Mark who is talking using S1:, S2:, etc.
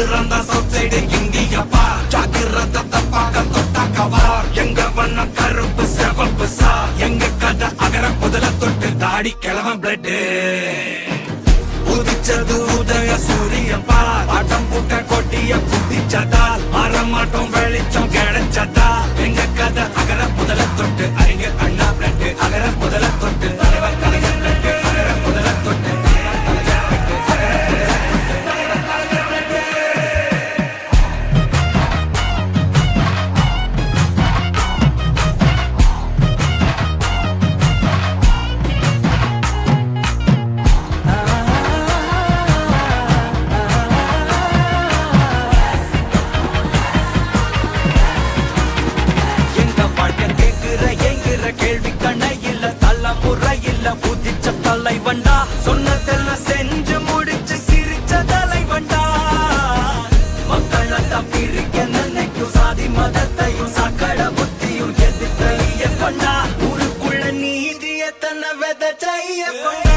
S1: மதுரம் தான் south side இந்தியப்பா ஜாக்கிரத தப்பாக தொட்டாக்கவா எங்க வண்ணம் கருப்பு செவப்பு சா எங்க கதை அகர முதல தொட்டு தாடி கிழவன் பிளட் உதிச்சது உதய சூரியப்பா ஆட்டம் பூட்ட கொட்டிய புத்திச்சதால் மாறமாட்டோம் வெளிச்சம் கிடைச்சதா எங்க கதை அகர முதல தொட்டு அறிஞர் அண்ணா பிளட் அகர முதல தொட்டு தலைவர் கலைஞர் பிளட் அகர முதல தொட்டு கேள்வி கண்ணை இல்ல தலைமுறை இல்ல புதிச்ச தலைவண்டா சொன்னதெல்லாம் செஞ்சு முடிச்சு சிரிச்ச தலைவண்டா மக்களெல்லாம் பிரிக்க நினைக்கும் சாதி மதத்தையும் சக்கட புத்தியும் எதிர்த்தைய கொண்டா ஊருக்குள்ள நீதிய தன்னை விதைச்சைய கொண்டா